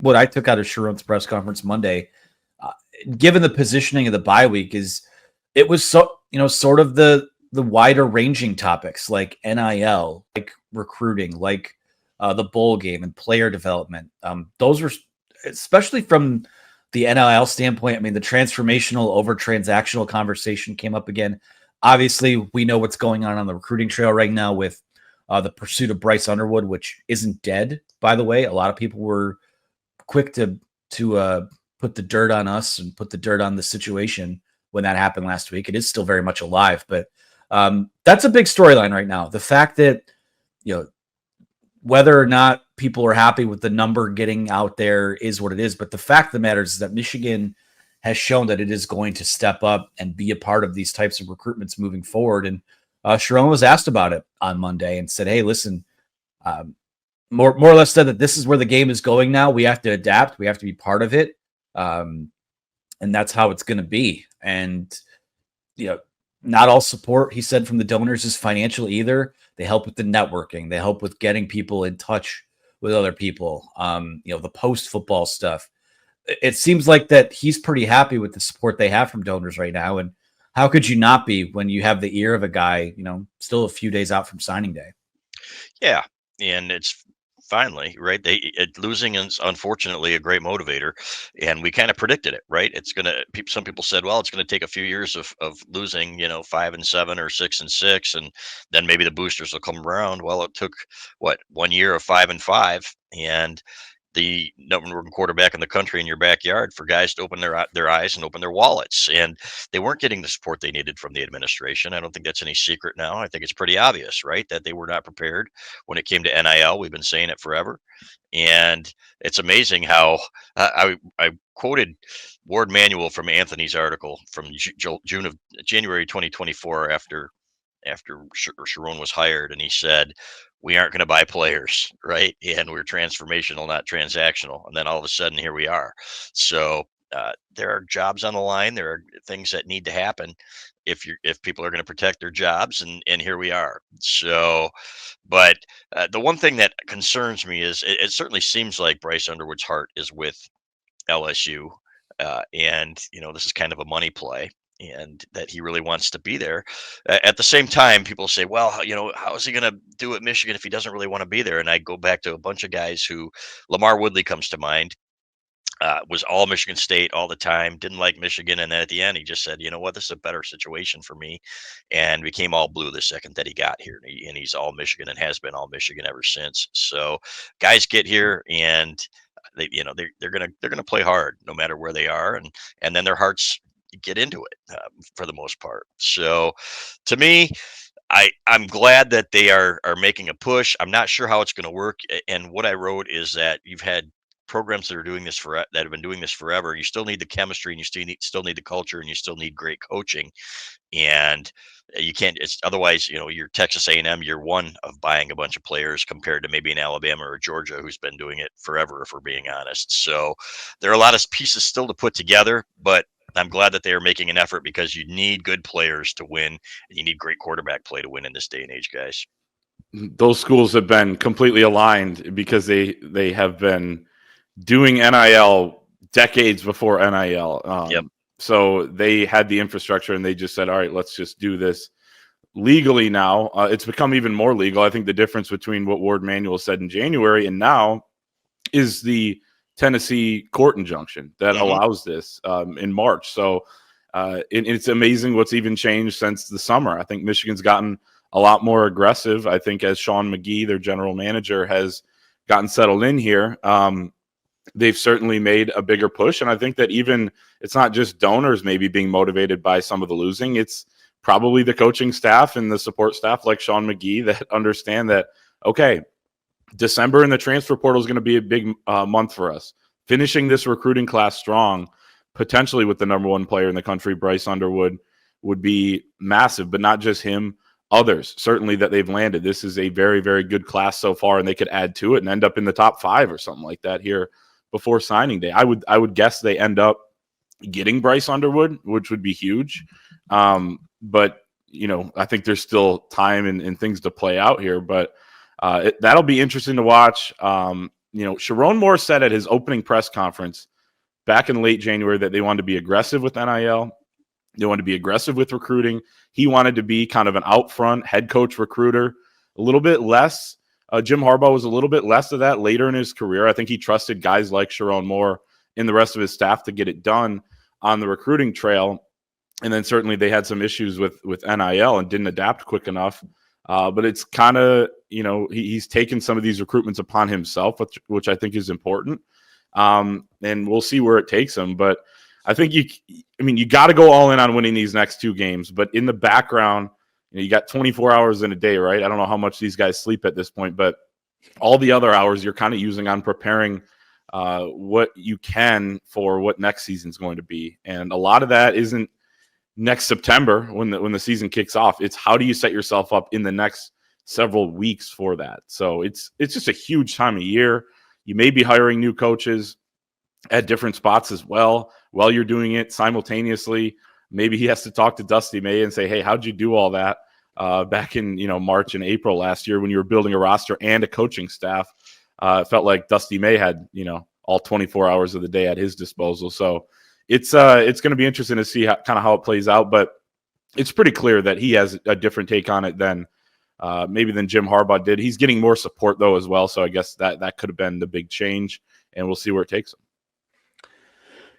what I took out of Sherrone's press conference Monday, uh, given the positioning of the bye week, is it was sort of the wider ranging topics like NIL, like recruiting, like the bowl game and player development. Those were, especially from the NIL standpoint. I mean, the transformational over transactional conversation came up again. Obviously, we know what's going on the recruiting trail right now with the pursuit of Bryce Underwood, which isn't dead, by the way. A lot of people were quick to put the dirt on us and put the dirt on the situation when that happened last week. It is still very much alive, but that's a big storyline right now. The fact that, whether or not people are happy with the number getting out there is what it is. But the fact of the matter is that Michigan has shown that it is going to step up and be a part of these types of recruitments moving forward. And Sherrone was asked about it on Monday and said, hey, listen, more or less said that this is where the game is going now. We have to adapt. We have to be part of it. And that's how it's going to be. And, not all support, he said, from the donors is financial either. They help with the networking. They help with getting people in touch with other people. The post-football stuff. It seems like that he's pretty happy with the support they have from donors right now. And how could you not be when you have the ear of a guy, still a few days out from signing day? Yeah, and it's finally right. Losing is unfortunately a great motivator, and we kind of predicted it. Right, it's gonna. Some people said, well, it's gonna take a few years of losing, 5-7 or 6-6, and then maybe the boosters will come around. Well, it took what 1 year of 5-5, and the number one quarterback in the country in your backyard for guys to open their eyes and open their wallets, and they weren't getting the support they needed from the administration. I don't think that's any secret now. I think it's pretty obvious, right, that they were not prepared when it came to NIL. We've been saying it forever, and it's amazing how I quoted Ward Manuel from Anthony's article from January 2024 after Sherrone was hired, and he said, "We aren't going to buy players, right? And we're transformational, not transactional." And then all of a sudden, here we are. So there are jobs on the line. There are things that need to happen if people are going to protect their jobs, and here we are. So, but the one thing that concerns me is it certainly seems like Bryce Underwood's heart is with LSU, and this is kind of a money play, and that he really wants to be there. At the same time, people say, "Well, how is he going to do at Michigan if he doesn't really want to be there?" And I go back to a bunch of guys who, Lamar Woodley comes to mind. Was all Michigan State all the time, didn't like Michigan, and then at the end he just said, "You know what? This is a better situation for me," and became all blue the second that he got here. And he's all Michigan and has been all Michigan ever since. So, guys get here and they're gonna play hard no matter where they are, and then their hearts get into it for the most part. So, to me, I'm glad that they are making a push. I'm not sure how it's going to work. And what I wrote is that you've had programs that are doing this that have been doing this forever. You still need the chemistry, and you still need the culture, and you still need great coaching. And you can't. It's otherwise, you're Texas A&M year one of buying a bunch of players compared to maybe an Alabama or Georgia who's been doing it forever, if we're being honest. So there are a lot of pieces still to put together, but I'm glad that they are making an effort because you need good players to win, and you need great quarterback play to win in this day and age, guys. Those schools have been completely aligned because they have been doing NIL decades before NIL. Yep. So they had the infrastructure, and they just said, all right, let's just do this legally now. It's become even more legal. I think the difference between what Ward Manuel said in January and now is the Tennessee court injunction that allows this in March. So it's amazing what's even changed since the summer. I think Michigan's gotten a lot more aggressive. I think as Sean McGee, their general manager, has gotten settled in here, they've certainly made a bigger push. And I think that even it's not just donors maybe being motivated by some of the losing. It's probably the coaching staff and the support staff like Sean McGee that understand that, okay, December in the transfer portal is going to be a big month for us. Finishing this recruiting class strong, potentially with the number one player in the country, Bryce Underwood, would be massive, but not just him. Others, certainly, that they've landed. This is a very, very good class so far, and they could add to it and end up in the top 5 or something like that here before signing day. I would guess they end up getting Bryce Underwood, which would be huge. But, I think there's still time and things to play out here. But that'll be interesting to watch. Sherrone Moore said at his opening press conference back in late January that they wanted to be aggressive with NIL. They wanted to be aggressive with recruiting. He wanted to be kind of an out front head coach recruiter, a little bit less. Jim Harbaugh was a little bit less of that later in his career. I think he trusted guys like Sherrone Moore and the rest of his staff to get it done on the recruiting trail. And then certainly they had some issues with NIL and didn't adapt quick enough. But it's kind of, he's taken some of these recruitments upon himself, which I think is important. And we'll see where it takes him. But I think you got to go all in on winning these next 2 games. But in the background, you got 24 hours in a day, right? I don't know how much these guys sleep at this point, but all the other hours you're kind of using on preparing what you can for what next season's going to be. And a lot of that isn't next September when the season kicks off. It's how do you set yourself up in the next several weeks for that. So it's just a huge time of year. You may be hiring new coaches at different spots as well while you're doing it simultaneously. Maybe he has to talk to Dusty May and say, hey, how'd you do all that back in March and April last year when you were building a roster and a coaching staff? It felt like Dusty May had all 24 hours of the day at his disposal. So it's going to be interesting to see how it plays out. But it's pretty clear that he has a different take on it than maybe than Jim Harbaugh did. He's getting more support though as well. So I guess that could have been the big change, and we'll see where it takes him.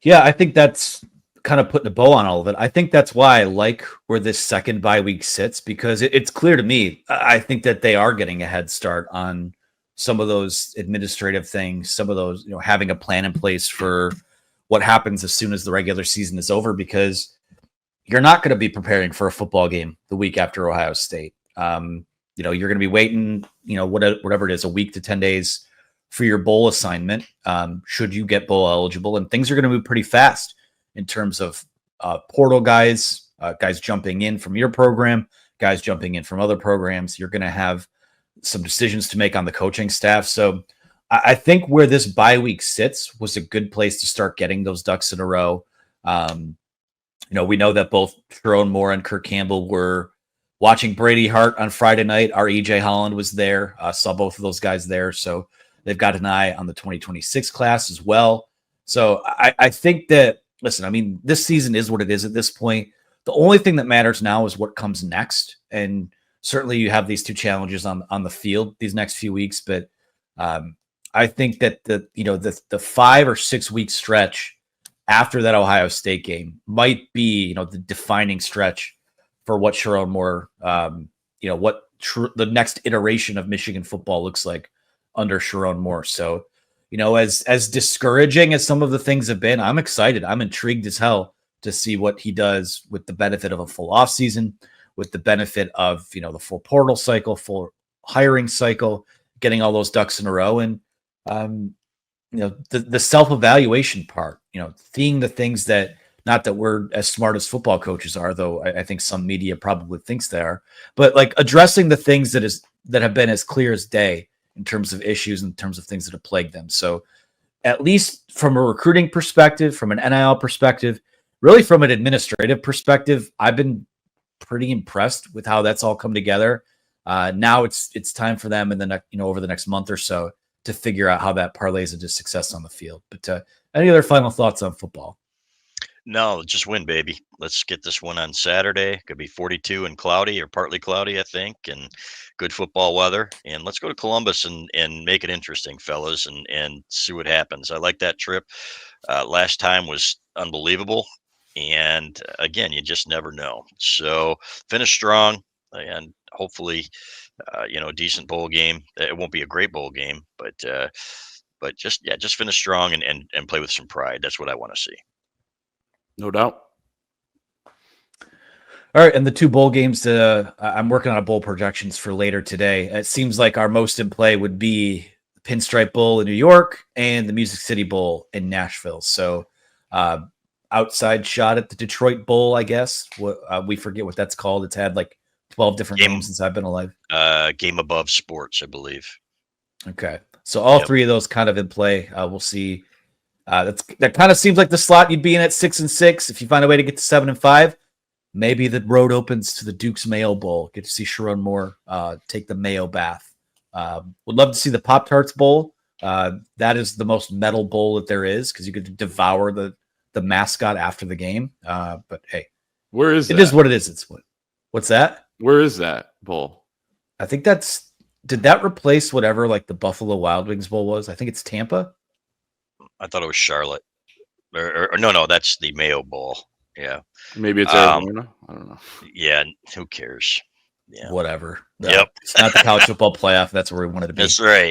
Yeah, I think that's kind of putting a bow on all of it. I think that's why I like where this second bye week sits, because it's clear to me. I think that they are getting a head start on some of those administrative things, some of those, having a plan in place for what happens as soon as the regular season is over, because you're not going to be preparing for a football game the week after Ohio State. You're going to be waiting, whatever it is, a week to 10 days for your bowl assignment. Should you get bowl eligible, and things are going to move pretty fast in terms of portal guys jumping in from your program, guys jumping in from other programs. You're going to have some decisions to make on the coaching staff. So I think where this bye week sits was a good place to start getting those ducks in a row. We know that both Sherrone Moore and Kirk Campbell were watching Brady Hart on Friday night. Our EJ Holland was there, saw both of those guys there. So they've got an eye on the 2026 class as well. So I think that, listen, this season is what it is at this point. The only thing that matters now is what comes next. And certainly you have these 2 challenges on the field these next few weeks. But I think that the 5 or 6 week stretch after that Ohio State game might be, the defining stretch for what Sherrone Moore, the next iteration of Michigan football looks like under Sherrone Moore. So, as discouraging as some of the things have been, I'm excited. I'm intrigued as hell to see what he does with the benefit of a full offseason, with the benefit of, the full portal cycle, full hiring cycle, getting all those ducks in a row. And, the self-evaluation part, seeing the things that, not that we're as smart as football coaches are, though I think some media probably thinks they are, but like addressing the things that have been as clear as day in terms of issues, in terms of things that have plagued them. So at least from a recruiting perspective, from an NIL perspective, really from an administrative perspective, I've been pretty impressed with how that's all come together. Now it's time for them in the next, over the next month or so to figure out how that parlays into success on the field. But any other final thoughts on football? No, just win, baby. Let's get this one on Saturday. Could be 42 and cloudy or partly cloudy, I think, and good football weather. And let's go to Columbus and make it interesting, fellas, and see what happens. I like that trip. Last time was unbelievable. And again, you just never know. So finish strong and hopefully, decent bowl game. It won't be a great bowl game, but just finish strong and play with some pride. That's what I want to see. No doubt. All right, and the 2 bowl games, I'm working on a bowl projections for later today. It seems like our most in play would be the Pinstripe Bowl in New York and the Music City Bowl in Nashville. So outside shot at the Detroit Bowl, I guess. We forget what that's called. It's had like 12 different names since I've been alive. Game Above Sports, I believe. Okay, so all 3 of those kind of in play. We'll see. That kind of seems like the slot you'd be in at 6-6. If you find a way to get to 7-5, maybe the road opens to the Duke's Mayo Bowl. Get to see Sherrone Moore take the Mayo bath. Would love to see the Pop-Tarts Bowl That is the most metal bowl that there is because you get to devour the mascot after the game. But hey, Where is it that? is what it is. It's what's that? Where is that bowl? I think did that replace whatever like the Buffalo Wild Wings Bowl was? I think it's Tampa. I thought it was Charlotte. Or no, that's the Mayo Bowl. Yeah. Maybe it's Arizona. I don't know. Yeah. Who cares? Yeah. Whatever. Yep. It's not the college football playoff. That's where we wanted to be. That's right.